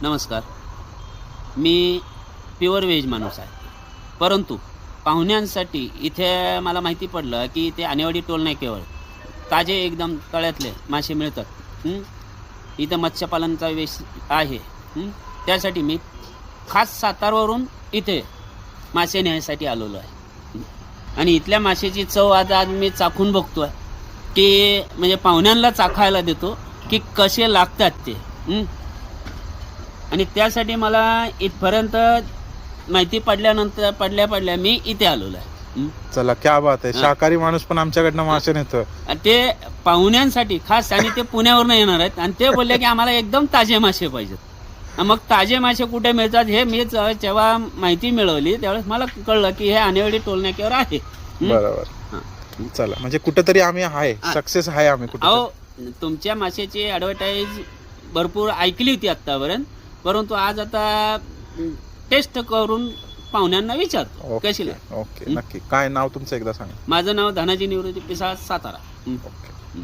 नमस्कार. मी pure veg माणूस आहे. परंतु पाहुण्यांसाठी इथे मला माहिती पडलं की इथे आणेवाडी टोल नाक्यावर ताजे एकदम तळ्यातले मासे मिळतात. इथं मत्स्यपालनचा वेश आहे. त्यासाठी मी खास सातारवरून इथे मासे न्यायसाठी आलेलो आहे. आणि इथल्या माशाची चव आज मी चाखून बघतो आहे की म्हणजे पाहुण्यांना चाखायला देतो की कसे लागतात ते. आणि त्यासाठी मला इथपर्यंत माहिती पडल्या मी इथे आलेलो आहे. चला क्या बात आहे. शाकाहारी माणूस पण आमच्याकडनं मासे नेतो. आणि ते पाहुण्यांसाठी खास, आणि ते पुण्यावरून येणार आहेत आणि ते बोलले की आम्हाला एकदम ताजे मासे पाहिजेत. मग ताजे मासे कुठे मिळतात हे मी जेव्हा माहिती मिळवली त्यावेळेस मला कळलं की हे आणेवाडी टोल नाक्यावर आहे. बरोबर. चला म्हणजे कुठेतरी आम्ही आहे, सक्सेस आहे आम्ही कुठे. अहो, तुमच्या माशाची ॲडव्हर्टाईज भरपूर ऐकली होती आत्तापर्यंत, परंतु आज आता टेस्ट करून पाहुण्यांना विचारतो कशी लागते. ओके, नक्की. काय नाव तुमचं एकदा सांगा. माझं नाव धनाजी निवृत्ती पिसाळ, सातारा. ओके.